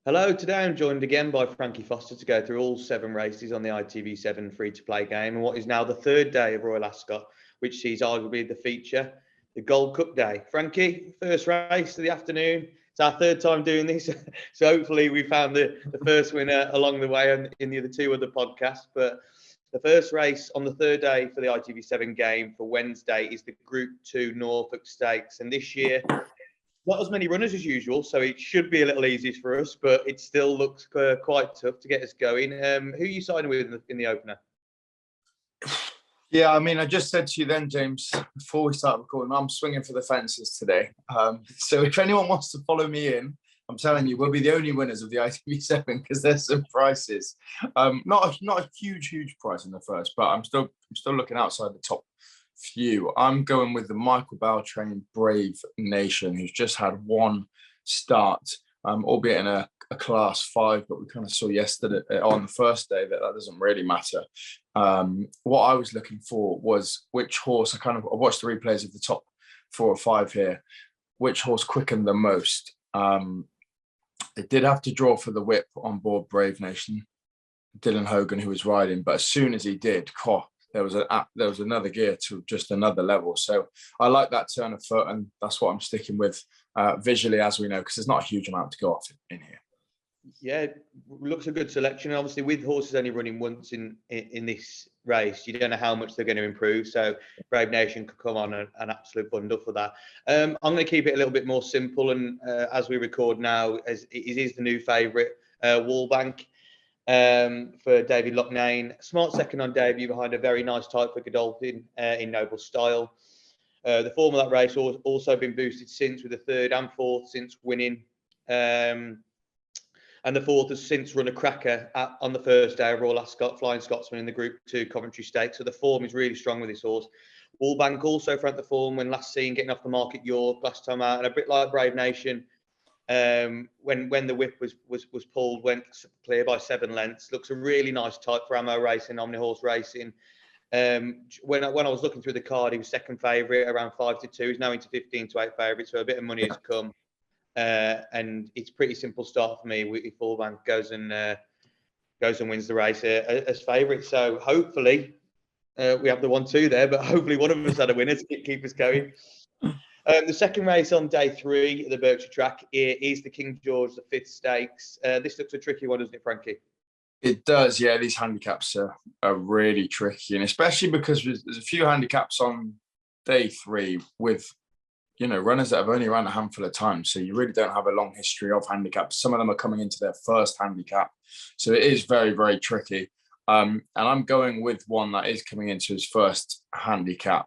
Hello, today I'm joined again by Frankie Foster to go through all 7 races on the ITV7 free-to-play game and what is now the 3rd day of Royal Ascot, which sees arguably the feature, the Gold Cup Day. Frankie, first race of the afternoon. It's our 3rd time doing this, so hopefully we found the first winner along the way in the other 2 other podcasts. But the first race on the 3rd day for the ITV7 game for Wednesday is the Group 2 Norfolk Stakes, and this year not as many runners as usual, so it should be a little easier for us, but it still looks quite tough to get us going. Who are you siding with in the opener? Yeah, I mean, I just said to you then, James, before we start recording, I'm swinging for the fences today. So if anyone wants to follow me in, I'm telling you, we'll be the only winners of the ITV7 because there's some prices. Not a huge price in the first, but I'm still looking outside the top few. I'm going with the Michael Bell trained Brave Nation, who's just had one start, albeit in a class 5, but we kind of saw yesterday on the first day that doesn't really matter. What I was looking for was which horse, I watched the replays of the top 4 or 5 here, which horse quickened the most. It did have to draw for the whip on board Brave Nation, Dylan Hogan, who was riding, but as soon as he did, there was another gear to just another level. So I like that turn of foot, and that's what I'm sticking with visually, as we know, because there's not a huge amount to go off in here. Yeah, looks a good selection. Obviously, with horses only running once in this race, you don't know how much they're going to improve. So Brave Nation could come on an absolute bundle for that. I'm going to keep it a little bit more simple, and as we record now, as it is the new favourite, Wallbank. For David Loughnane. Smart second on debut behind a very nice type for Godolphin in Noble Style. The form of that race also been boosted since, with the 3rd and 4th since winning. And the 4th has since run a cracker on the first day of Royal Ascot, Flying Scotsman in the Group 2 Coventry Stakes. So the form is really strong with this horse. Wallbank also front the form when last seen getting off the mark at York last time out, and a bit like Brave Nation. When the whip was pulled, went clear by 7 lengths. Looks a really nice type for Ammo Racing, Omni Horse Racing. When I was looking through the card, he was second favourite around 5-2. He's now into 15-8 favourite, so a bit of money has come. And it's pretty simple start for me. If Wallbank goes and wins the race as favourite, so hopefully we have the 1-2 there, but hopefully one of us had a winner to keep us going. The second race on day 3 at the Berkshire track is the King George V Stakes. This looks a tricky one, doesn't it, Frankie? It does, yeah. These handicaps are really tricky, and especially because there's a few handicaps on day 3 with, runners that have only run a handful of times. So you really don't have a long history of handicaps. Some of them are coming into their first handicap. So it is very, very tricky. And I'm going with one that is coming into his first handicap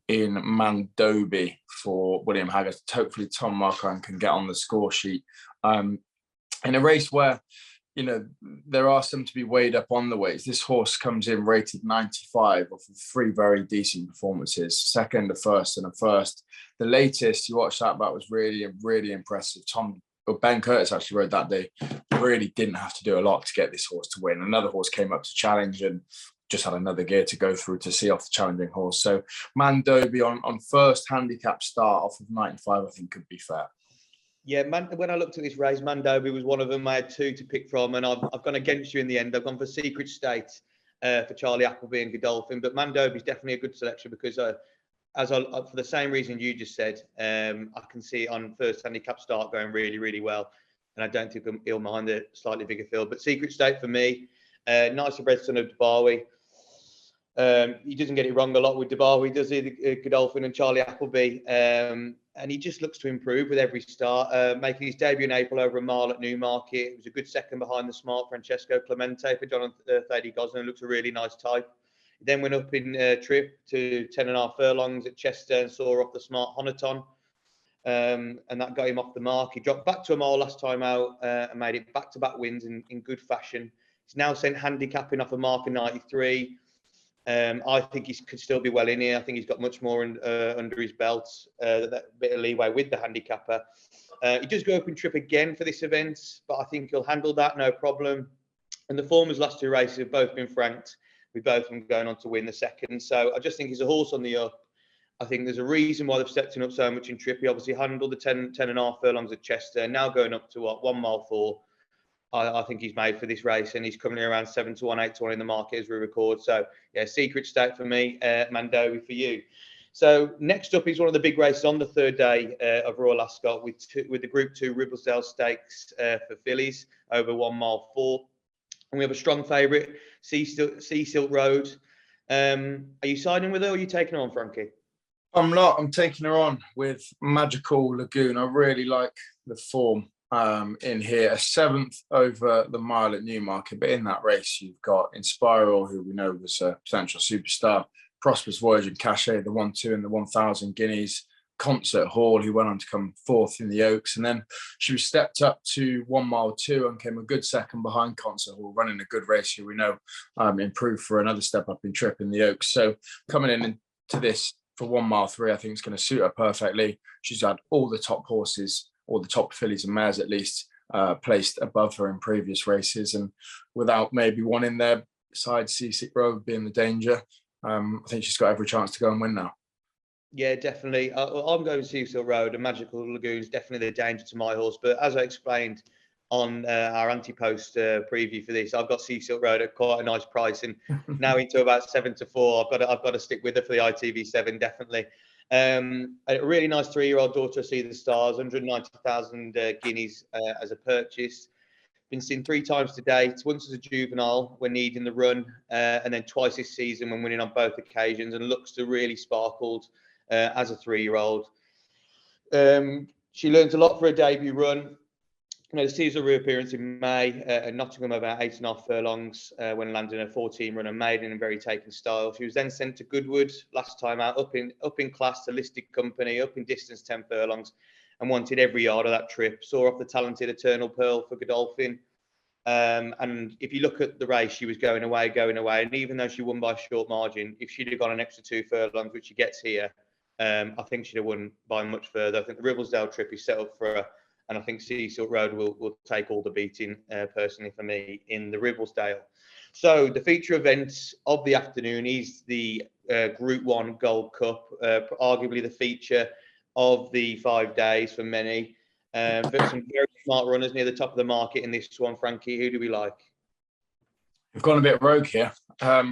in MANDOBI for William Haggart. Hopefully Tom Marquand can get on the score sheet. In a race where, there are some to be weighed up on the weights. This horse comes in rated 95 off of 3 very decent performances, second, a first and a first. The latest you watched that back was really, really impressive. Ben Curtis actually rode that day. Really didn't have to do a lot to get this horse to win. Another horse came up to challenge and just had another gear to go through to see off the challenging horse. So MANDOBI on first handicap start off of 95, I think could be fair. Yeah, when I looked at this race, MANDOBI was one of them. I had 2 to pick from, and I've gone against you in the end. I've gone for Secret State for Charlie Appleby and Godolphin, but MANDOBI is definitely a good selection because for the same reason you just said, I can see it on first handicap start going really, really well, and I don't think he'll mind the slightly bigger field. But Secret State for me, nicely bred son of Dubawi. He doesn't get it wrong a lot with Dubawi, does he? Godolphin and Charlie Appleby. And he just looks to improve with every start, making his debut in April over a mile at Newmarket. It was a good second behind the smart Francesco Clemente for John Thady Gosling. Looks a really nice type. He then went up in trip to 10.5 furlongs at Chester and saw off the smart Honiton. And that got him off the mark. He dropped back to a mile last time out and made it back-to-back wins in good fashion. He's now sent handicapping off a mark of 93. I think he could still be well in here. I think he's got much more under his belt, that bit of leeway with the handicapper. He does go up in trip again for this event, but I think he'll handle that no problem. And the form of his last 2 races have both been franked, with both of them going on to win the second. So I just think he's a horse on the up. I think there's a reason why they've stepped him up so much in trip. He obviously handled the 10.5 furlongs at Chester, now going up to 1 mile 4. I think he's made for this race, and he's coming in around 7-1, 8-1 in the market as we record. So yeah, Secret State for me, MANDOBI for you. So next up is one of the big races on the third day of Royal Ascot with the Group 2 Ribblesdale Stakes for fillies over 1 mile 4. And we have a strong favourite, Sea Silk Road. Are you siding with her or are you taking her on, Frankie? I'm not. I'm taking her on with Magical Lagoon. I really like the form in here. A 7th over the mile at Newmarket, but in that race you've got Inspiral, who we know was a potential superstar, Prosperous Voyage and Cachet, the 1-2 and the 1,000 guineas, Concert Hall, who went on to come 4th in the Oaks, and then she was stepped up to 1 mile 2 and came a good second behind Concert Hall, running a good race, who we know improved for another step up in trip in the Oaks. So coming in to this for 1 mile 3, I think it's going to suit her perfectly. She's had all the top horses, all the top fillies and mares at least, placed above her in previous races, and without maybe one in there besides Seasick Road being the danger, I think she's got every chance to go and win now. Yeah, definitely. I'm going Sea Silk Road, and Magical Lagoon is definitely the danger to my horse. But as I explained on our anti-post preview for this, I've got Sea Silk Road at quite a nice price, and now into about 7-4. I've got to stick with her for the ITV7 definitely. A really nice 3-year-old daughter, See the Stars, 190,000 guineas as a purchase. Been seen 3 times to date, once as a juvenile when needing the run, and then twice this season when winning on both occasions, and looks to really sparkled as a 3-year-old. She learns a lot for her debut run. The seasonal reappearance in May at Nottingham about 8.5 furlongs when landing a 14 runner maiden in very taken style. She was then sent to Goodwood last time out, up in class to listed company, up in distance 10 furlongs, and wanted every yard of that trip. Saw off the talented Eternal Pearl for Godolphin. And if you look at the race, she was going away. And even though she won by a short margin, if she'd have gone an extra 2 furlongs, which she gets here, I think she'd have won by much further. I think the Ribblesdale trip is set up for her, and I think Sea Silk Road will take all the beating, personally for me, in the Ribblesdale. So the feature events of the afternoon is the Group 1 Gold Cup, arguably the feature of the 5 days for many. But some very smart runners near the top of the market in this one. Frankie, who do we like? We've gone a bit rogue here. I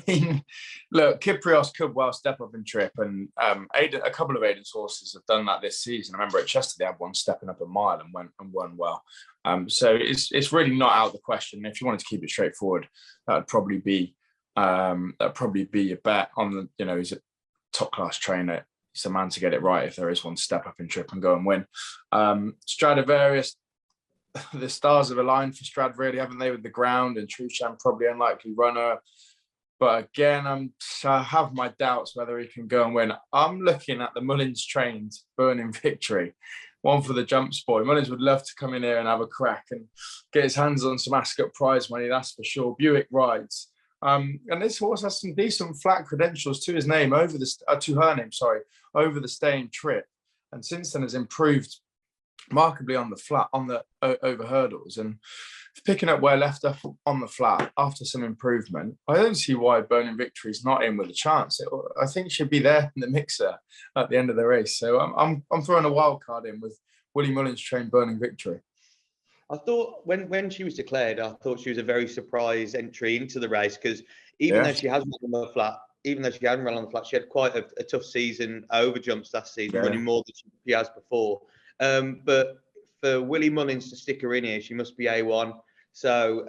mean, look, Kyprios could well step up in trip, and a couple of Aidan's horses have done that this season. I remember at Chester they had one stepping up a mile and won well. So it's really not out of the question. If you wanted to keep it straightforward, that'd probably be your bet on the, he's a top class trainer. He's the man to get it right if there is one step up in trip and go and win. Stradivarius, the stars have aligned for Strad, really, haven't they, with the ground, and Trusham probably unlikely runner. But again, I have my doubts whether he can go and win. I'm looking at the Mullins trained Burning Victory, one for the jumps boy. Mullins would love to come in here and have a crack and get his hands on some Ascot prize money, that's for sure. Buick rides. And this horse has some decent flat credentials to his name over the staying trip, and since then has improved markedly on the flat, on the over hurdles, and picking up where left off on the flat after some improvement. I don't see why Burning Victory is not in with a chance. I think she'd be there in the mixer at the end of the race. So I'm throwing a wild card in with Willie Mullins trained Burning Victory. I thought when she was declared, I thought she was a very surprise entry into the race, because even though she hasn't run on the flat, she had quite a tough season over jumps last season, running more than she has before. But for Willie Mullins to stick her in here, she must be A1. So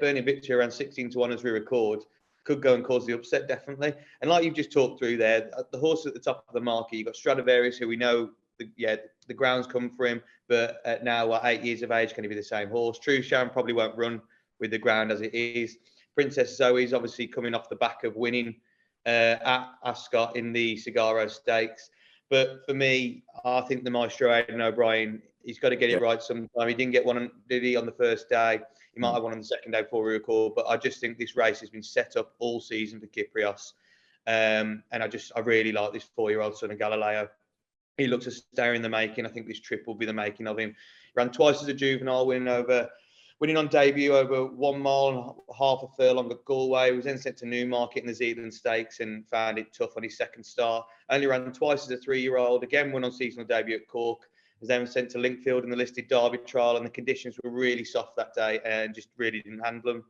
Burning Victory around 16-1 as we record could go and cause the upset, definitely. And like you've just talked through there, the horse at the top of the market, you've got Stradivarius, who we know the ground's come for him, but now at 8 years of age, can he be the same horse? Trusham probably won't run with the ground as it is. Princess Zoe's obviously coming off the back of winning at Ascot in the Cigaro Stakes. But for me, I think the Maestro Aidan O'Brien, he's got to get it right sometime. He didn't get one, did he, on the first day? He might have one on the second day before we record. But I just think this race has been set up all season for Kyprios. And I really like this 4-year-old son of Galileo. He looks a star in the making. I think this trip will be the making of him. He ran twice as a juvenile, winning on debut over 1 mile and half a furlong at Galway. He was then sent to Newmarket in the Zealand Stakes and found it tough on his second start. Only ran twice as a 3-year-old. Again, won on seasonal debut at Cork. was then sent to Linkfield in the listed Derby trial, and the conditions were really soft that day and just really didn't handle him.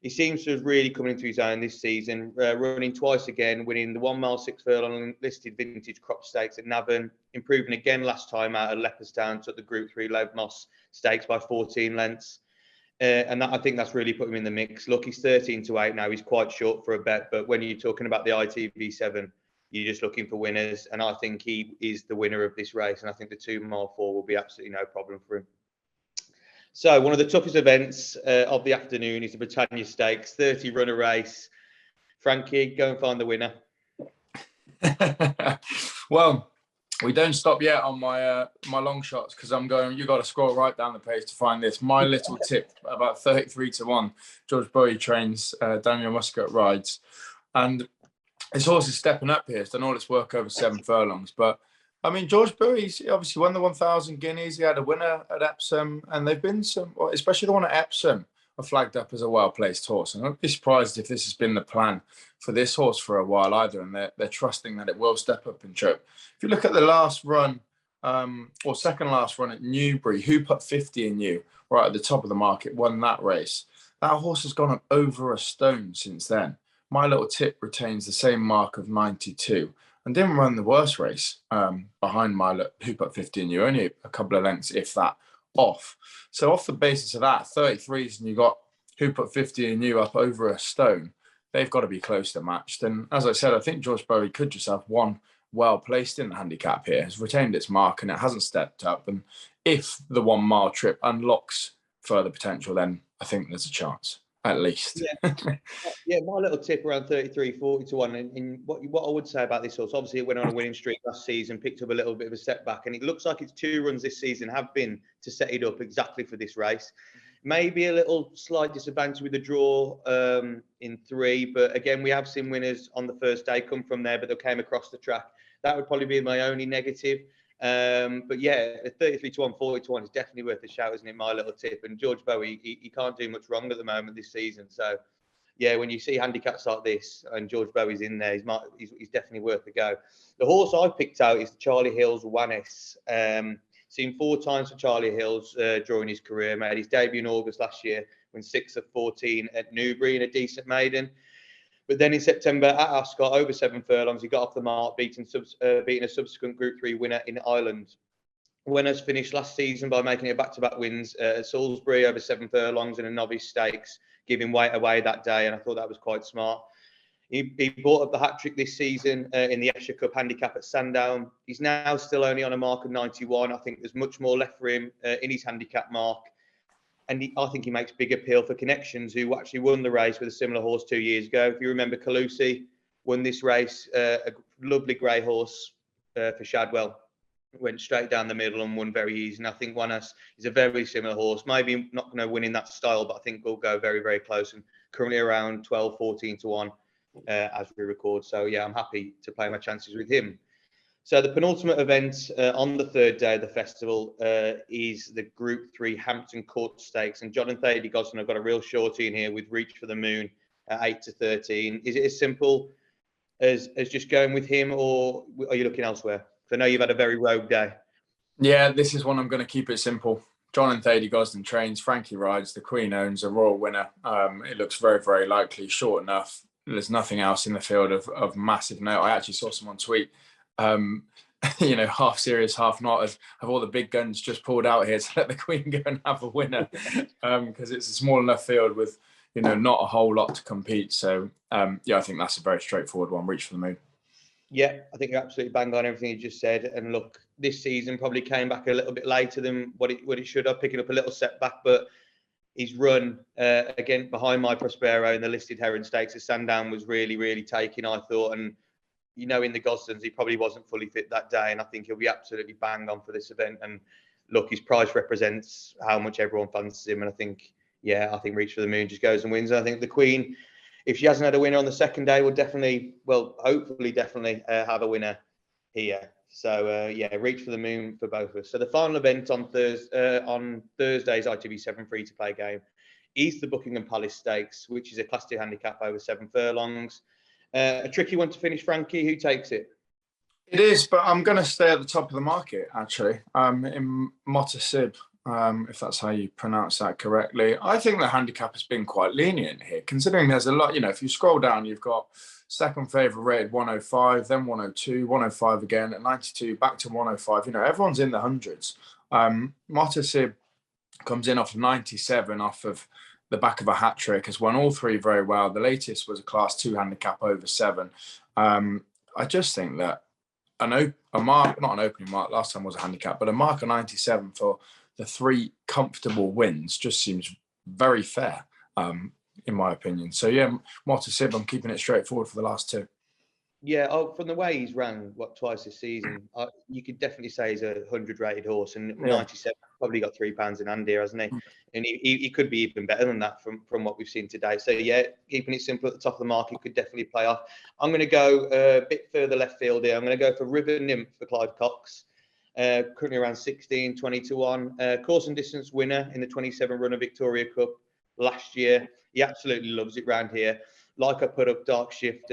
He seems to have really come into his own this season, running twice again, winning the 1 mile 6 furlong listed vintage crop stakes at Navan, improving again last time out at Leopardstown, took the Group 3 Loeb Moss stakes by 14 lengths. And I think that's really put him in the mix. Look, he's 13-8 now. He's quite short for a bet, but when you're talking about the ITV7, you're just looking for winners. And I think he is the winner of this race. And I think the 2 mile 4 will be absolutely no problem for him. So one of the toughest events of the afternoon is the Britannia Stakes, 30 runner race. Frankie, go and find the winner. Well, we don't stop yet on my my long shots because I'm going, you got to scroll right down the page to find this. My little tip, about 33-1. George Bowie trains, Daniel Muscat rides. And his horse is stepping up here. He's done all his work over 7 furlongs. But I mean, George Bowie's obviously won the 1,000 guineas. He had a winner at Epsom, and they've been some, especially the one at Epsom, are flagged up as a well-placed horse. And I'd be surprised if this has been the plan for this horse for a while either, and they're trusting that it will step up and choke. If you look at the last run, or second last run at Newbury, who put 50 in you right at the top of the market, won that race. That horse has gone up over a stone since then. My little tip retains the same mark of 92. And didn't run the worst race behind who put 50 in you, only a couple of lengths, if that, off. So off the basis of that, 33s, and you got who put 50 in you up over a stone, they've got to be close to matched. And as I said, I think George Bowie could just have one well placed in the handicap here, has retained its mark and it hasn't stepped up. And if the 1 mile trip unlocks further potential, then I think there's a chance. At least. Yeah, my little tip around 33-40-1. And what I would say about this horse, obviously it went on a winning streak last season, picked up a little bit of a setback, and it looks like its 2 runs this season have been to set it up exactly for this race. Maybe a little slight disadvantage with the draw in 3, but again, we have seen winners on the first day come from there, but they came across the track. That would probably be my only negative. But yeah, 33-1, 40-1 is definitely worth a shout, isn't it? My little tip. And George Bowie, he can't do much wrong at the moment this season. So yeah, when you see handicaps like this and George Bowie's in there, he's definitely worth a go. The horse I picked out is the Charlie Hills Wannes. Seen 4 times for Charlie Hills during his career. Made his debut in August last year, went 6 of 14 at Newbury in a decent maiden. But then in September at Ascot, over 7 furlongs, he got off the mark, beating a subsequent Group 3 winner in Ireland. Winners finished last season by making it back-to-back wins at Salisbury over 7 furlongs in a novice stakes, giving weight away that day, and I thought that was quite smart. He brought up the hat-trick this season in the Esher Cup handicap at Sandown. He's now still only on a mark of 91. I think there's much more left for him in his handicap mark. And I think he makes big appeal for connections, who actually won the race with a similar horse 2 years ago. If you remember, Calusi won this race, a lovely grey horse for Shadwell. Went straight down the middle and won very easy. And I think Wannes is a very similar horse. Maybe not going to win in that style, but I think we'll go very, very close. And currently around 12-14-1 as we record. So yeah, I'm happy to play my chances with him. So the penultimate event on the 3rd day of the festival is the Group 3 Hampton Court Stakes. And John and Thady Gosden have got a real shorty in here with Reach for the Moon at 8-13. Is it as simple as just going with him, or are you looking elsewhere? Because I know you've had a very rogue day. Yeah, this is one I'm going to keep it simple. John and Thady Gosden trains, Frankie rides, the Queen owns, a royal winner. It looks very, very likely, short enough. There's nothing else in the field of massive note. I actually saw someone tweet, half serious, half not, have all the big guns just pulled out here to let the Queen go and have a winner, because it's a small enough field with, not a whole lot to compete. So, I think that's a very straightforward one, Reach for the Moon. Yeah, I think you're absolutely bang on everything you just said. And look, this season probably came back a little bit later than what it should have, picking up a little setback, but his run again behind My Prospero in the listed Heron Stakes at Sandown was really, really taking, I thought. And in the Gosdens, he probably wasn't fully fit that day, and I think he'll be absolutely bang on for this event. And look, his price represents how much everyone fancies him, and I think Reach for the Moon just goes and wins. And I think the Queen, if she hasn't had a winner on the second day, will hopefully definitely have a winner here. So Reach for the Moon for both of us. So the final event on Thursday's ITV7 free-to-play game is the Buckingham Palace Stakes, which is a Class 2 handicap over 7 furlongs. A tricky one to finish, Frankie. Who takes it? It is, but I'm going to stay at the top of the market, actually, in MONTASSIB, if that's how you pronounce that correctly. I think the handicap has been quite lenient here, considering there's a lot, if you scroll down, you've got second favourite rated 105, then 102, 105 again, at 92, back to 105. Everyone's in the hundreds. MONTASSIB comes in off 97 off of the back of a hat trick, has won all three very well. The latest was a class 2 handicap over 7. I just think that a mark, not an opening mark, last time was a handicap, but a mark of 97 for the 3 comfortable wins just seems very fair, in my opinion. So yeah, MONTASSIB, I'm keeping it straightforward for the last 2. Yeah, from the way he's ran twice this season, you could definitely say he's a 100 rated horse, and 97 probably got £3 in hand here, hasn't he? And he could be even better than that from what we've seen today. So yeah, keeping it simple at the top of the market could definitely play off. I'm going to go a bit further left field here. I'm going to go for River Nymph for Clive Cox. Currently around 16, 20 to 1. Course and distance winner in the 27 runner Victoria Cup last year. He absolutely loves it round here. Like I put up Dark Shift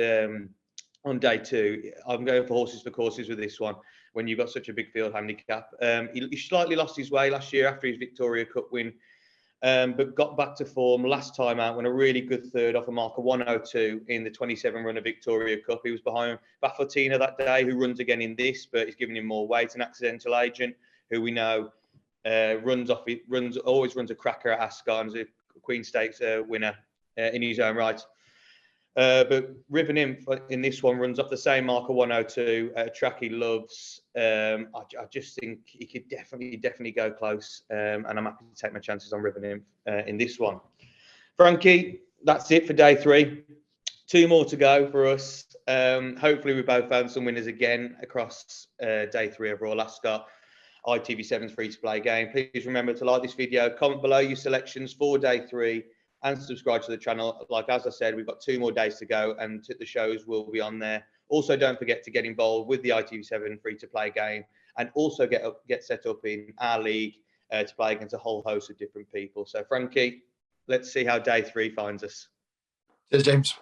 on day 2, I'm going for horses for courses with this one when you've got such a big field handicap. He slightly lost his way last year after his Victoria Cup win, but got back to form last time out, won a really good third off a mark of 102 in the 27 runner Victoria Cup. He was behind Baffotina that day, who runs again in this, but he's giving him more weight. An Accidental Agent, who we know always runs a cracker at Ascot and is a Queen Stakes winner in his own right. But River Nymph in this one runs off the same mark of 102, a track he loves. I just think he could definitely go close, and I'm happy to take my chances on River Nymph in this one. Frankie, that's it for day 3. 2 more to go for us. Hopefully we both found some winners again across day 3 of Royal Ascot. ITV7's free to play game. Please remember to like this video, comment below your selections for day 3, and subscribe to the channel. Like as I said, we've got 2 more days to go, and the shows will be on there. Also, don't forget to get involved with the ITV7 free to play game, and also get set up in our league to play against a whole host of different people. So Frankie, let's see how day 3 finds us. Cheers, James.